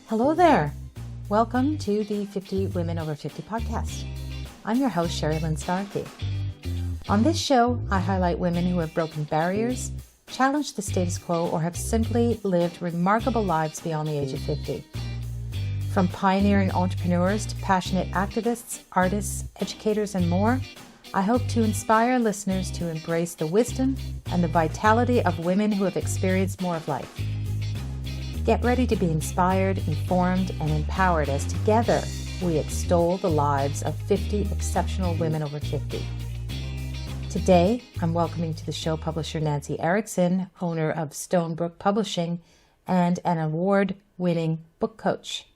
Hello there. Welcome to the 50 Women Over 50 podcast. I'm your host, Sherrilynne Starkie. On this show, I highlight women who have broken barriers, challenged the status quo, or have simply lived remarkable lives beyond the age of 50. From pioneering entrepreneurs to passionate activists, artists, educators, and more, I hope to inspire listeners to embrace the wisdom and the vitality of women who have experienced more of life. Get ready to be inspired, informed, and empowered as together we extol the lives of 50 exceptional women over 50. Today, I'm welcoming to the show Publisher Nancy Erickson, owner of Stonebrook Publishing and an award-winning book coach.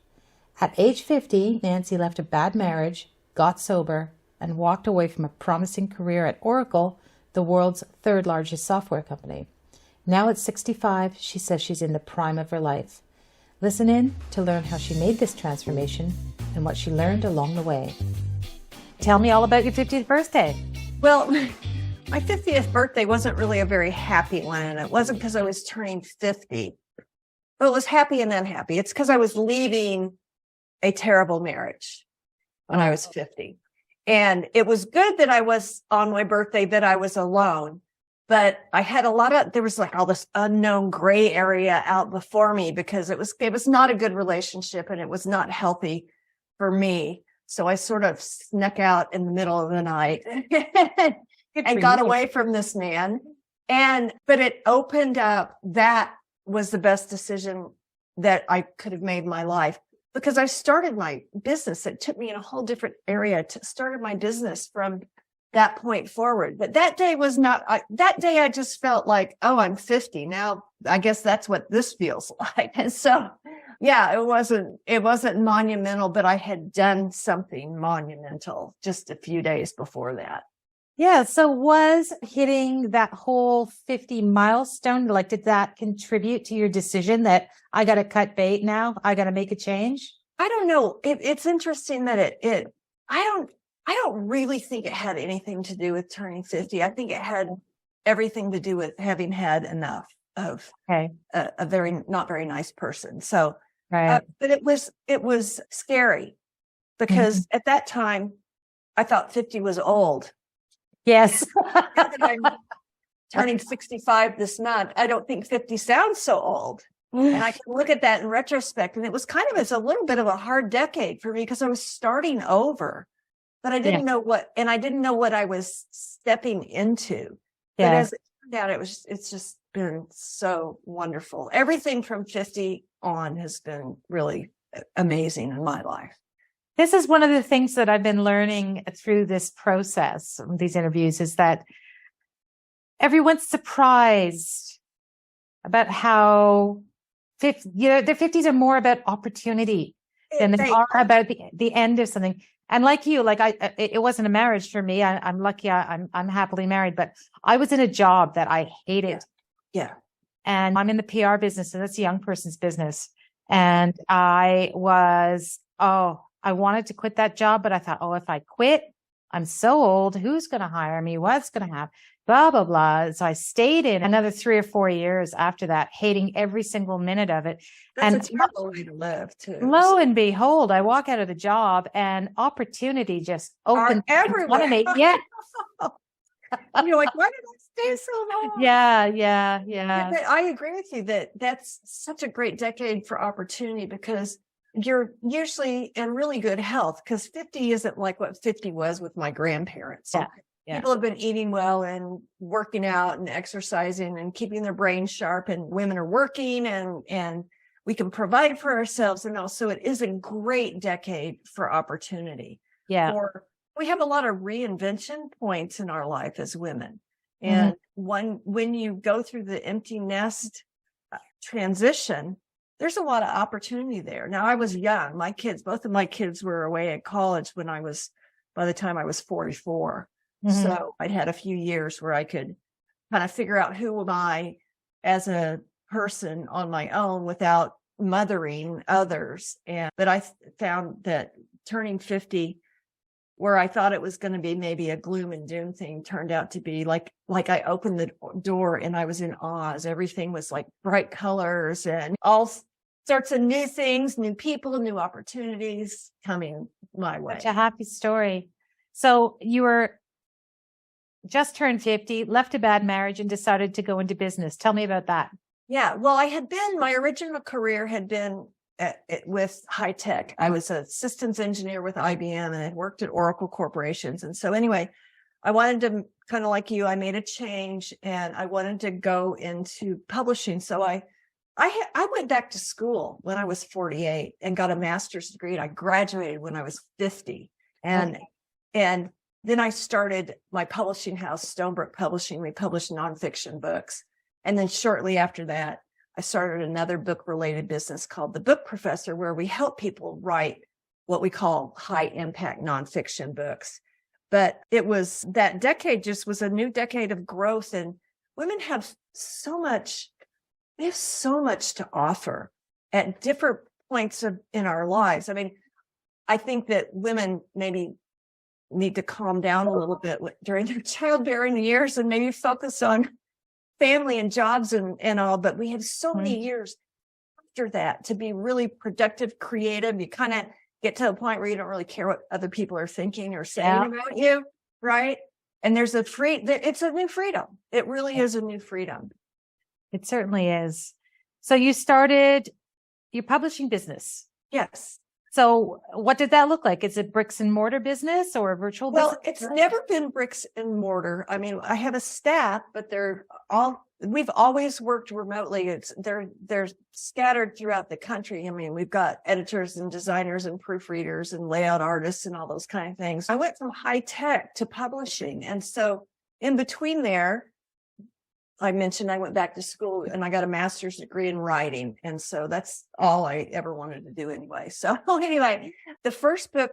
At age 50, Nancy left a bad marriage, got sober, and walked away from a promising career at Oracle, the world's third largest software company. Now at 65, she says she's in the prime of her life. Listen in to learn how she made this transformation and what she learned along the way. Tell me all about your 50th birthday. Well, my 50th birthday wasn't really a very happy one, and it wasn't because I was turning 50. But it was happy and unhappy. It's because I was leaving a terrible marriage when I was 50. And it was good that I was on my birthday, that I was alone. But I had there was like all this unknown gray area out before me because it was not a good relationship and it was not healthy for me. So I sort of snuck out in the middle of the night and got away from this man. But it opened up, that was the best decision that I could have made in my life, because I started my business. It took me in a whole different area to start my business from that point forward. But that day was not, that day I just felt like, oh, I'm 50 now. I guess that's what this feels like. And so, yeah, it wasn't monumental, but I had done something monumental just a few days before that. Yeah. So was hitting that whole 50 milestone, like, did that contribute to your decision that I got to cut bait now? I got to make a change? I don't know. It's interesting that I don't really think it had anything to do with turning 50. I think it had everything to do with having had enough of a very, not very nice person. So, right. But it was scary because at that time I thought 50 was old. Yes. Now that I'm turning 65 this month, I don't think 50 sounds so old. And I can look at that in retrospect. And it's a little bit of a hard decade for me because I was starting over. But I didn't know what I was stepping into. Yeah. But as it turned out, it's just been so wonderful. Everything from 50 on has been really amazing in my life. This is one of the things that I've been learning through this process, these interviews, is that everyone's surprised about how their 50s are more about opportunity than they are about the end of something. And like you, it wasn't a marriage for me. I'm lucky. I'm happily married, but I was in a job that I hated. Yeah. And I'm in the PR business, and that's a young person's business. And I wanted to quit that job, but I thought, if I quit, I'm so old. Who's going to hire me? What's going to happen? Blah, blah, blah. So I stayed in another 3 or 4 years after that, hating every single minute of it. That's a terrible way to live, too. Lo and behold, I walk out of the job and opportunity just opened everywhere. Yeah. You're like, why did I stay so long? Yeah. But I agree with you that that's such a great decade for opportunity because you're usually in really good health, because 50 isn't like what 50 was with my grandparents. Yeah. People have been eating well and working out and exercising and keeping their brains sharp, and women are working and we can provide for ourselves. And also it is a great decade for opportunity. Yeah. We have a lot of reinvention points in our life as women. And when you go through the empty nest transition, there's a lot of opportunity there. Now, I was young. Both of my kids were away at college by the time I was 44. Mm-hmm. So I'd had a few years where I could kind of figure out who am I as a person on my own without mothering others. But I found that turning 50, where I thought it was going to be maybe a gloom and doom thing, turned out to be like I opened the door and I was in Oz. Everything was like bright colors and all sorts of new things, new people, new opportunities coming my way. Such a happy story. So you were just turned 50, left a bad marriage and decided to go into business. Tell me about that. Yeah. Well, my original career had been with high tech. I was a systems engineer with IBM and had worked at Oracle corporations. And so anyway, I wanted to kind of like you, I made a change and I wanted to go into publishing. So I went back to school when I was 48 and got a master's degree. And I graduated when I was 50. And then I started my publishing house, Stonebrook Publishing. We published nonfiction books. And then shortly after that, I started another book-related business called The Book Professor, where we help people write what we call high-impact nonfiction books. But it was that decade just was a new decade of growth, and women have so much to offer at different points in our lives. I mean, I think that women maybe need to calm down a little bit during their childbearing years and maybe focus on family and jobs and all, but we have so many years after that to be really productive, creative. You kind of get to a point where you don't really care what other people are thinking or saying about you, right? And it's a new freedom. It really is a new freedom. It certainly is. So you started your publishing business. Yes. So what did that look like? Is it bricks and mortar business or a virtual business? Well, it's never been bricks and mortar. I mean, I have a staff, but we've always worked remotely. They're scattered throughout the country. I mean, we've got editors and designers and proofreaders and layout artists and all those kind of things. I went from high tech to publishing. And so in between there, I mentioned I went back to school and I got a master's degree in writing. And so that's all I ever wanted to do anyway. So anyway, the first book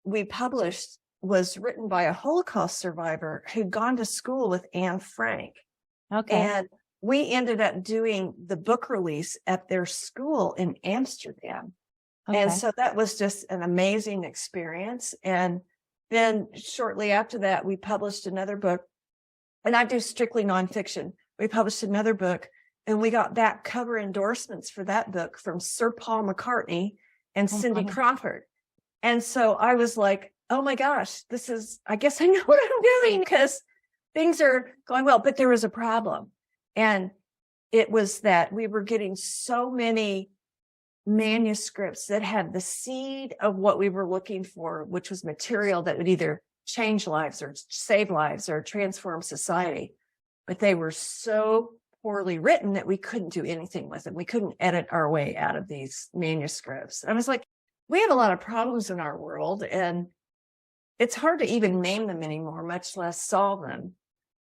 we published was written by a Holocaust survivor who'd gone to school with Anne Frank. Okay. And we ended up doing the book release at their school in Amsterdam. Okay. And so that was just an amazing experience. And then shortly after that, we published another book, and I do strictly nonfiction. We published another book and we got back cover endorsements for that book from Sir Paul McCartney and Cindy Crawford. And so I was like, oh my gosh, I guess I know what I'm doing because things are going well, but there was a problem. And it was that we were getting so many manuscripts that had the seed of what we were looking for, which was material that would either change lives or save lives or transform society. But they were so poorly written that we couldn't do anything with them. We couldn't edit our way out of these manuscripts. I was like, we have a lot of problems in our world and it's hard to even name them anymore, much less solve them.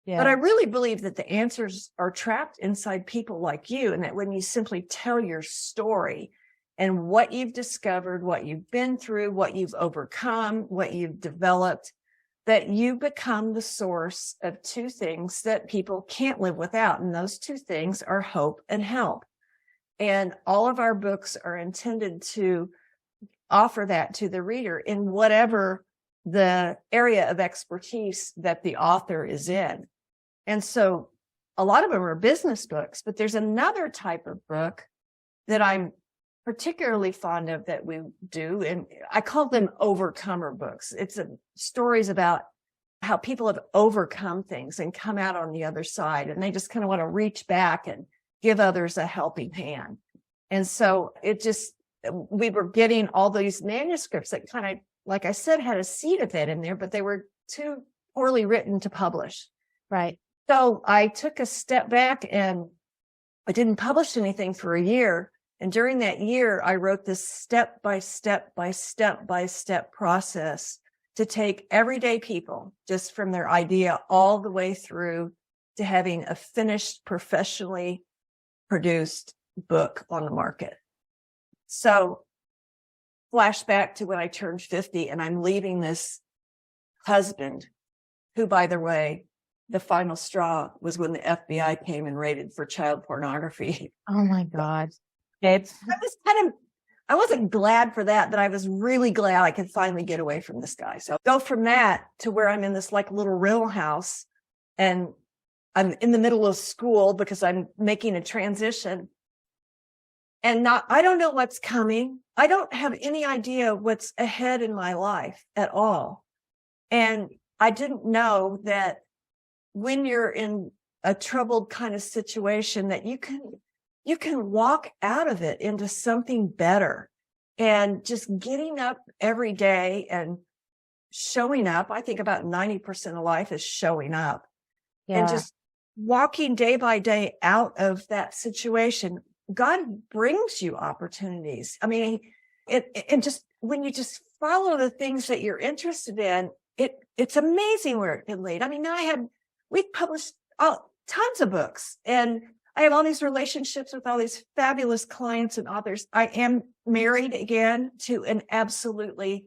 Yeah. But I really believe that the answers are trapped inside people like you, and that when you simply tell your story and what you've discovered, what you've been through, what you've overcome, what you've developed, that you become the source of two things that people can't live without. And those two things are hope and help. And all of our books are intended to offer that to the reader in whatever the area of expertise that the author is in. And so a lot of them are business books, but there's another type of book that I'm particularly fond of that we do, and I call them overcomer books. It's stories about how people have overcome things and come out on the other side, and they just kind of want to reach back and give others a helping hand. And so we were getting all these manuscripts that kind of, like I said, had a seed of that in there, but they were too poorly written to publish. Right. So I took a step back and I didn't publish anything for a year. And during that year, I wrote this step by step process to take everyday people, just from their idea all the way through to having a finished, professionally produced book on the market. So flashback to when I turned 50 and I'm leaving this husband who, by the way, the final straw was when the FBI came and raided for child pornography. Oh my God. I wasn't glad for that, but I was really glad I could finally get away from this guy. So go from that to where I'm in this like little rental house and I'm in the middle of school because I'm making a transition. and I don't know what's coming. I don't have any idea what's ahead in my life at all. And I didn't know that when you're in a troubled kind of situation that you can walk out of it into something better, and just getting up every day and showing up. I think about 90% of life is showing up, and just walking day by day out of that situation. God brings you opportunities. I mean, and just when you just follow the things that you're interested in, it's amazing where it can lead. I mean, we've published tons of books, and I have all these relationships with all these fabulous clients and authors. I am married again to an absolutely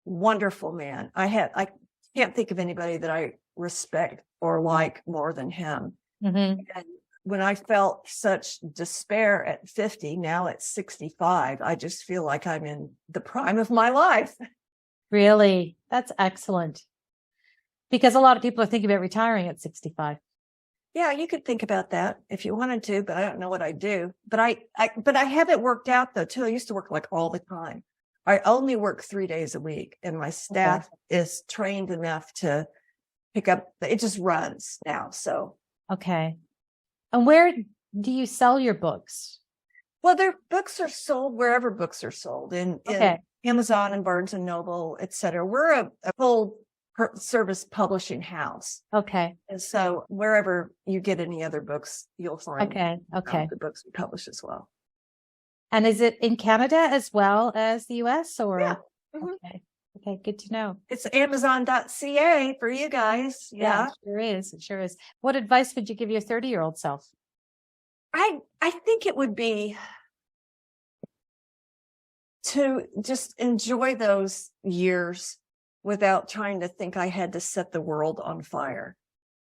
wonderful man. I can't think of anybody that I respect or like more than him. Mm-hmm. And when I felt such despair at 50, now at 65, I just feel like I'm in the prime of my life. Really? That's excellent. Because a lot of people are thinking about retiring at 65. Yeah, you could think about that if you wanted to, but I don't know what I do. But I have it worked out though too. I used to work like all the time. I only work 3 days a week, and my staff is trained enough to pick up. It just runs now. So okay. And where do you sell your books? Well, their books are sold wherever books are sold, in Amazon and Barnes and Noble, et cetera. We're a full service publishing house. Okay. And so wherever you get any other books, you'll find the books we publish as well. And is it in Canada as well as the US, or? Yeah. Mm-hmm. Okay. Good to know. It's Amazon.ca for you guys. Yeah. It sure is. It sure is. What advice would you give your 30-year-old self? I think it would be to just enjoy those years without trying to think I had to set the world on fire.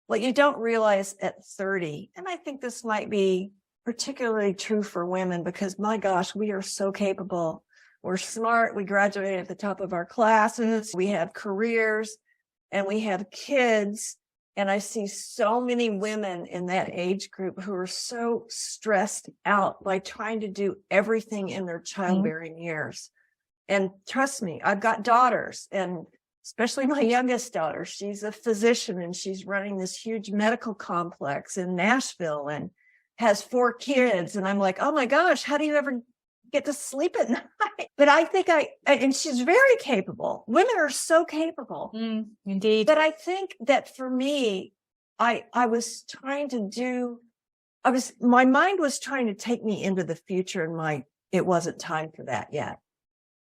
What you don't realize at 30, and I think this might be particularly true for women, because my gosh, we are so capable. We're smart. We graduated at the top of our classes. We have careers and we have kids. And I see so many women in that age group who are so stressed out by trying to do everything in their childbearing years. And trust me, I've got daughters, and especially my youngest daughter. She's a physician, and she's running this huge medical complex in Nashville and has 4 kids. And I'm like, oh my gosh, how do you ever get to sleep at night? But I think and she's very capable. Women are so capable. Indeed. But I think that for me, my mind was trying to take me into the future, and it wasn't time for that yet.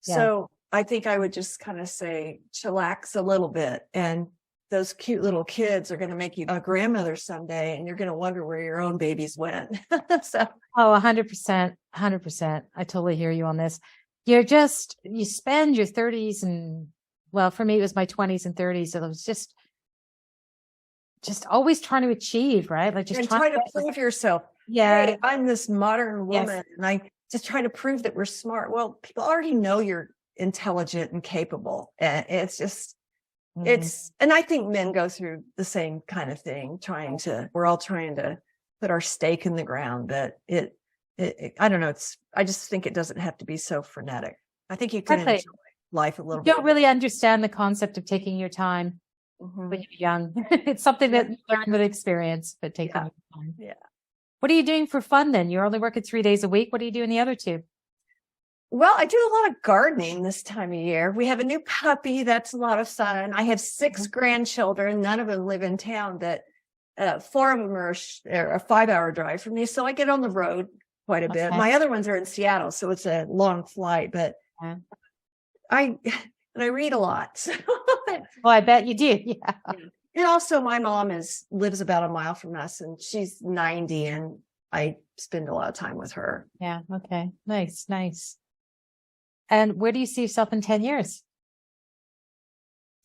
Yeah. So I think I would just kind of say, chillax a little bit. And those cute little kids are going to make you a grandmother someday, and you're going to wonder where your own babies went. So. Oh, 100%. 100%. I totally hear you on this. You spend your 30s, and well, for me, it was my 20s and 30s. So it was just always trying to achieve, right? Like just trying to prove yourself. Yeah. Hey, I'm this modern woman, and I just try to prove that we're smart. Well, people already know you're intelligent and capable. And it's just, and I think men go through the same kind of thing, we're all trying to put our stake in the ground, but I don't know. I just think it doesn't have to be so frenetic. I think you can enjoy life a little bit. You don't really understand the concept of taking your time when you're young. It's something that you learn with experience, but taking your time. Yeah. What are you doing for fun then? You're only working 3 days a week. What are you doing the other 2? Well, I do a lot of gardening this time of year. We have a new puppy. That's a lot of fun. I have 6 grandchildren. None of them live in town, but 4 of them are a 5-hour drive from me. So I get on the road quite a bit. My other ones are in Seattle, so it's a long flight, but I read a lot. So. Oh, I bet you do. Yeah. And also my mom lives about a mile from us, and she's 90, and I spend a lot of time with her. Yeah. Okay. Nice. Nice. And where do you see yourself in 10 years?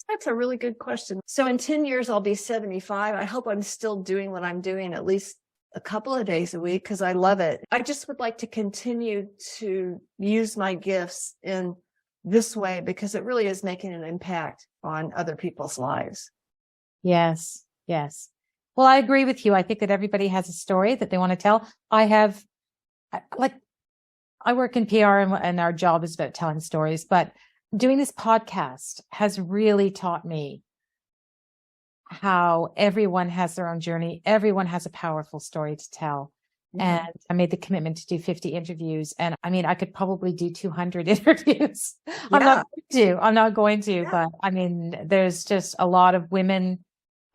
That's a really good question. So in 10 years, I'll be 75. I hope I'm still doing what I'm doing at least a couple of days a week, because I love it. I just would like to continue to use my gifts in this way, because it really is making an impact on other people's lives. Yes. Yes. Well, I agree with you. I think that everybody has a story that they want to tell. I work in PR and our job is about telling stories, but doing this podcast has really taught me how everyone has their own journey. Everyone has a powerful story to tell. Mm-hmm. And I made the commitment to do 50 interviews. And I mean, I could probably do 200 interviews. Yeah. I'm not going to, yeah. But I mean, there's just a lot of women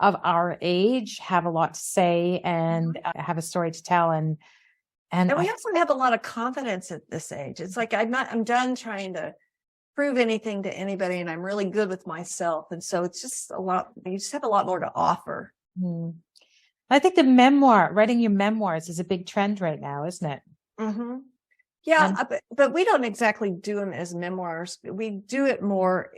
of our age have a lot to say and have a story to tell. And we also have a lot of confidence at this age. It's like, I'm done trying to prove anything to anybody, and I'm really good with myself. And so it's just you just have a lot more to offer. Mm. I think writing your memoirs is a big trend right now, isn't it? Mm-hmm. Yeah, but we don't exactly do them as memoirs. We do it more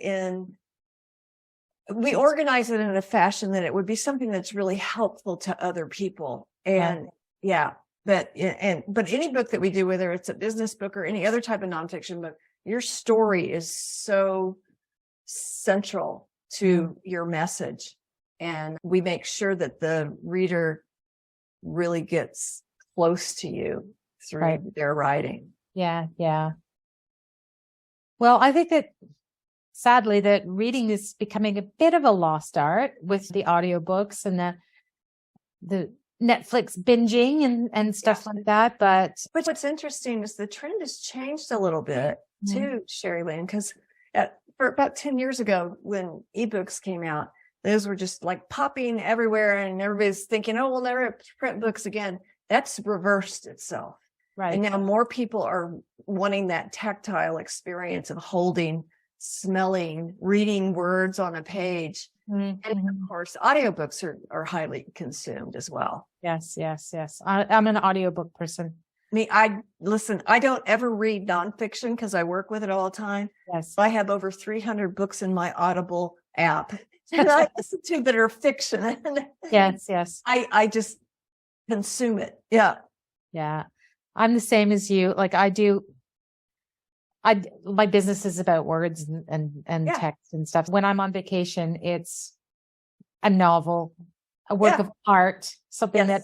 we organize it in a fashion that it would be something that's really helpful to other people. And but any book that we do, whether it's a business book or any other type of nonfiction book, your story is so central to your message. And we make sure that the reader really gets close to you through their writing. Yeah. Yeah. Well, I think that sadly that reading is becoming a bit of a lost art with the audiobooks and the Netflix binging and stuff like that. But what's interesting is the trend has changed a little bit too, Sherrilynne, because for about 10 years ago, when ebooks came out, those were just like popping everywhere and everybody's thinking, oh, we'll never print books again. That's reversed itself. Right. And now more people are wanting that tactile experience of holding, smelling, reading words on a page. Mm-hmm. And of course, audiobooks are highly consumed as well. Yes. I'm an audiobook person. I don't ever read nonfiction because I work with it all the time. Yes. I have over 300 books in my Audible app that I listen to that are fiction. Yes. I just consume it. Yeah. Yeah. I'm the same as you. Like my business is about words and text and stuff. When I'm on vacation, it's a novel, a work of art, something that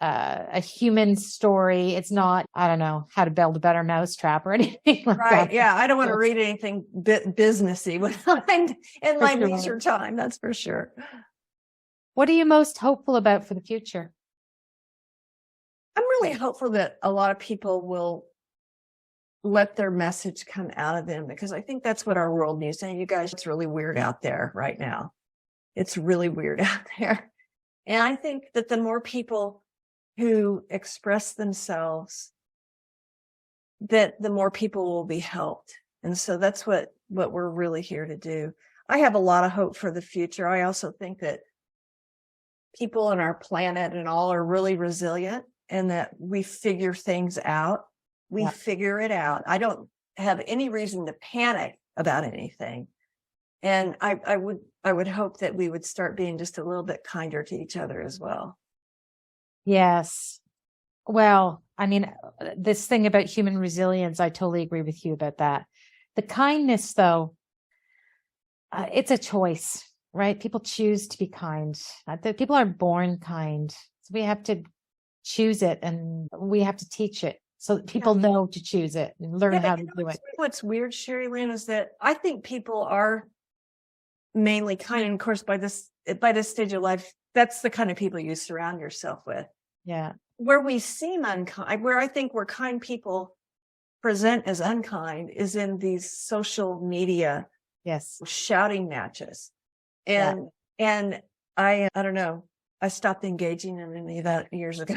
a human story. It's not, I don't know, how to build a better mousetrap or anything like that. Yeah. I don't want to read anything businessy when I'm in my leisure time. That's for sure. What are you most hopeful about for the future? I'm really hopeful that a lot of people will let their message come out of them, because I think that's what our world needs. And you guys, it's really weird out there right now. It's really weird out there. And I think that the more people who express themselves, that the more people will be helped. And so that's what we're really here to do. I have a lot of hope for the future. I also think that people on our planet and all are really resilient, and that we figure things out. We figure it out. I don't have any reason to panic about anything. And I would hope that we would start being just a little bit kinder to each other as well. Yes. Well, I mean, this thing about human resilience, I totally agree with you about that. The kindness, though, it's a choice, right? People choose to be kind. People are born kind. So we have to choose it, and we have to teach it so that people know to choose it and learn how to do it. What's weird, Sherrilynne, is that I think people are mainly kind. And of course, by this stage of life, that's the kind of people you surround yourself with. Yeah. Where we seem unkind, where I think where kind people present as unkind, is in these social media shouting matches. And I don't know. I stopped engaging in any of that years ago.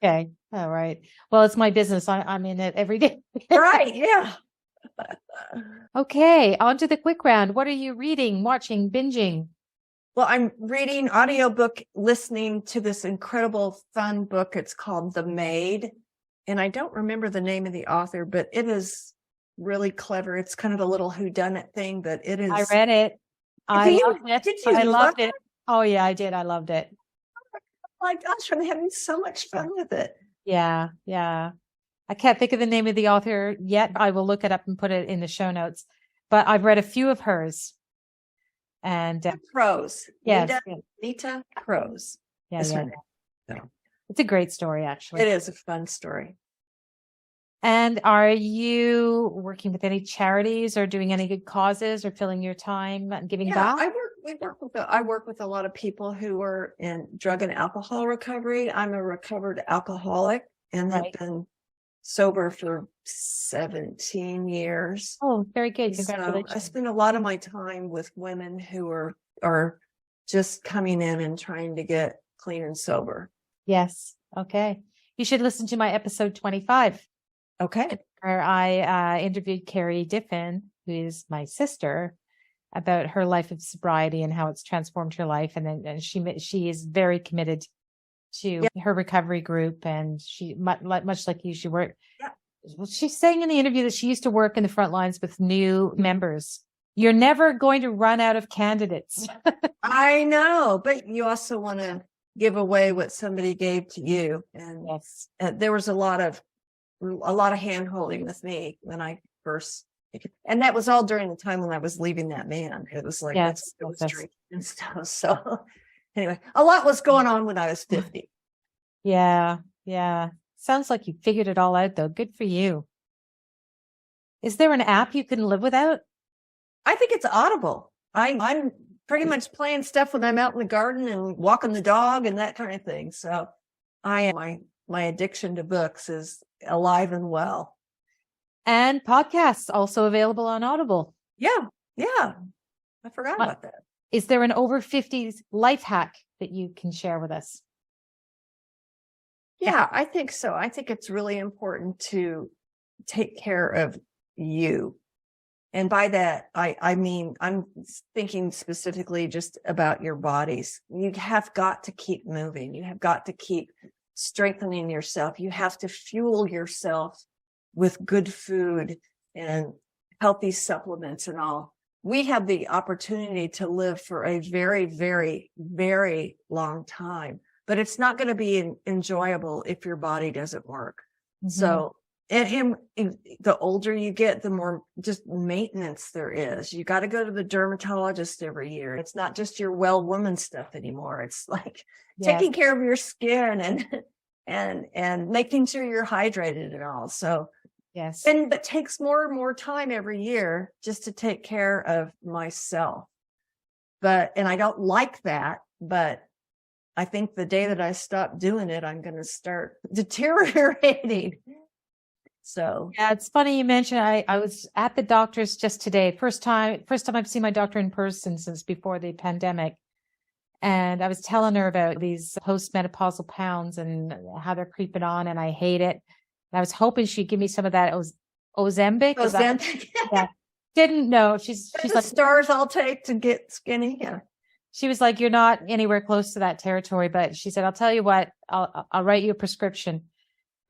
Okay. All right. Well, it's my business. I'm in it every day. Right. Yeah. Okay. On to the quick round. What are you reading, watching, binging? Well, I'm reading audiobook, listening to this incredible fun book. It's called The Maid. And I don't remember the name of the author, but it is really clever. It's kind of a little whodunit thing, but it is. I read it. I loved it. Did you? I loved it. Oh yeah, I did. I loved it. Oh my gosh, I'm having so much fun with it. Yeah. I can't think of the name of the author yet. I will look it up and put it in the show notes. But I've read a few of hers. And Crows. Yes. Nita Crows. Yeah. It's a great story, actually. It is a fun story. And are you working with any charities or doing any good causes or filling your time and giving back? I work with a lot of people who are in drug and alcohol recovery. I'm a recovered alcoholic and have been sober for 17 years. Oh, very good. So Congratulations. I spend a lot of my time with women who are just coming in and trying to get clean and sober. Yes. Okay. You should listen to my episode 25. Okay. Where I interviewed Carrie Diffin, who is my sister, about her life of sobriety and how it's transformed her life. And she is very committed to her recovery group. And she, much like you, she worked. Yeah. Well, she's saying in the interview that she used to work in the front lines with new members. You're never going to run out of candidates. I know, but you also want to give away what somebody gave to you. And Yes. there was a lot of hand holding with me when I first, and that was all during the time when I was leaving that man. It was like, I was drinking and stuff. So anyway, a lot was going on when I was 50. Yeah. Yeah. Sounds like you figured it all out though. Good for you. Is there an app you can live without? I think it's Audible. I'm pretty much playing stuff when I'm out in the garden and walking the dog and that kind of thing. So my addiction to books is alive and well. And podcasts also available on Audible. Yeah. I forgot about that. Is there an over 50s life hack that you can share with us? Yeah, I think so. I think it's really important to take care of you. And by that, I mean, I'm thinking specifically just about your bodies. You have got to keep moving. You have got to keep strengthening yourself. You have to fuel yourself with good food and healthy supplements and all. We have the opportunity to live for a very, very, very long time, but it's not going to be enjoyable if your body doesn't work. Mm-hmm. So, and the older you get, the more just maintenance there is. You got to go to the dermatologist every year. It's not just your well woman stuff anymore. It's like taking care of your skin and making sure you're hydrated and all. So, yes. And it takes more and more time every year just to take care of myself. And I don't like that, but I think the day that I stop doing it, I'm going to start deteriorating. So yeah, it's funny you mentioned I was at the doctor's just today. First time I've seen my doctor in person since before the pandemic. And I was telling her about these postmenopausal pounds and how they're creeping on, and I hate it. And I was hoping she'd give me some of that Ozempic. Yeah. Didn't know. She's like, stars I'll take to get skinny. Yeah. She was like, you're not anywhere close to that territory, but she said, I'll tell you what, I'll write you a prescription.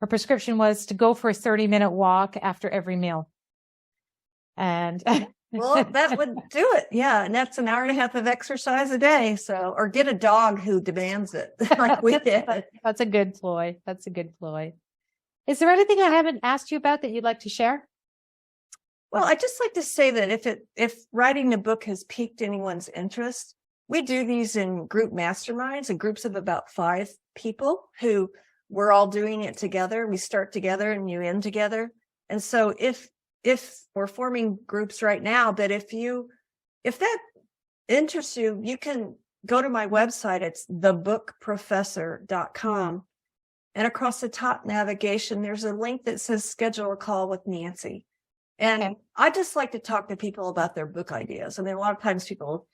Her prescription was to go for a 30-minute walk after every meal. And well, that would do it. Yeah. And that's an hour and a half of exercise a day. So, or get a dog who demands it like we did. That's a good ploy. That's a good ploy. Is there anything I haven't asked you about that you'd like to share? Well, I'd just like to say that if writing a book has piqued anyone's interest, we do these in group masterminds, in groups of about 5 people who we're all doing it together. We start together and you end together. And so if we're forming groups right now, but if that interests you, you can go to my website. It's thebookprofessor.com. And across the top navigation, there's a link that says schedule a call with Nancy. And I just like to talk to people about their book ideas. I mean, a lot of times people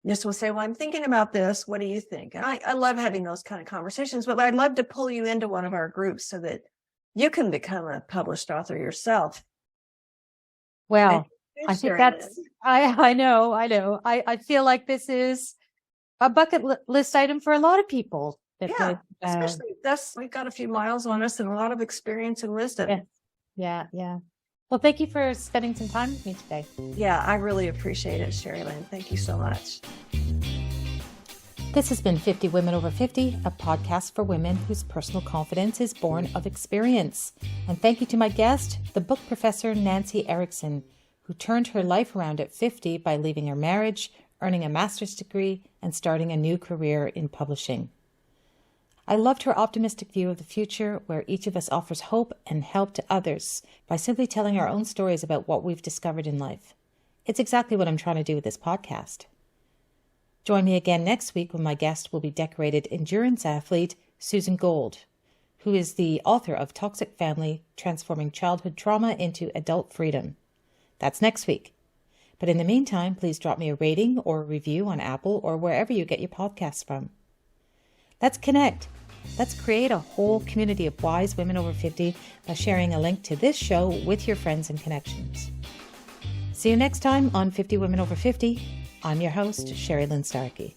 just will say, well, I'm thinking about this. What do you think? And I love having those kind of conversations, but I'd love to pull you into one of our groups so that you can become a published author yourself. Well, I think I know. I feel like this is a bucket list item for a lot of people. Especially we've got a few miles on us and a lot of experience and wisdom. Yeah. Well, thank you for spending some time with me today. Yeah, I really appreciate it, Sherrilynne. Thank you so much. This has been 50 Women Over 50, a podcast for women whose personal confidence is born of experience. And thank you to my guest, the book professor Nancy Erickson, who turned her life around at 50 by leaving her marriage, earning a master's degree, and starting a new career in publishing. I loved her optimistic view of the future, where each of us offers hope and help to others by simply telling our own stories about what we've discovered in life. It's exactly what I'm trying to do with this podcast. Join me again next week when my guest will be decorated endurance athlete Susan Gold, who is the author of Toxic Family, Transforming Childhood Trauma into Adult Freedom. That's next week. But in the meantime, please drop me a rating or a review on Apple or wherever you get your podcasts from. Let's connect. Let's create a whole community of wise women over 50 by sharing a link to this show with your friends and connections. See you next time on 50 Women Over 50. I'm your host, Sherrilynne Starkie.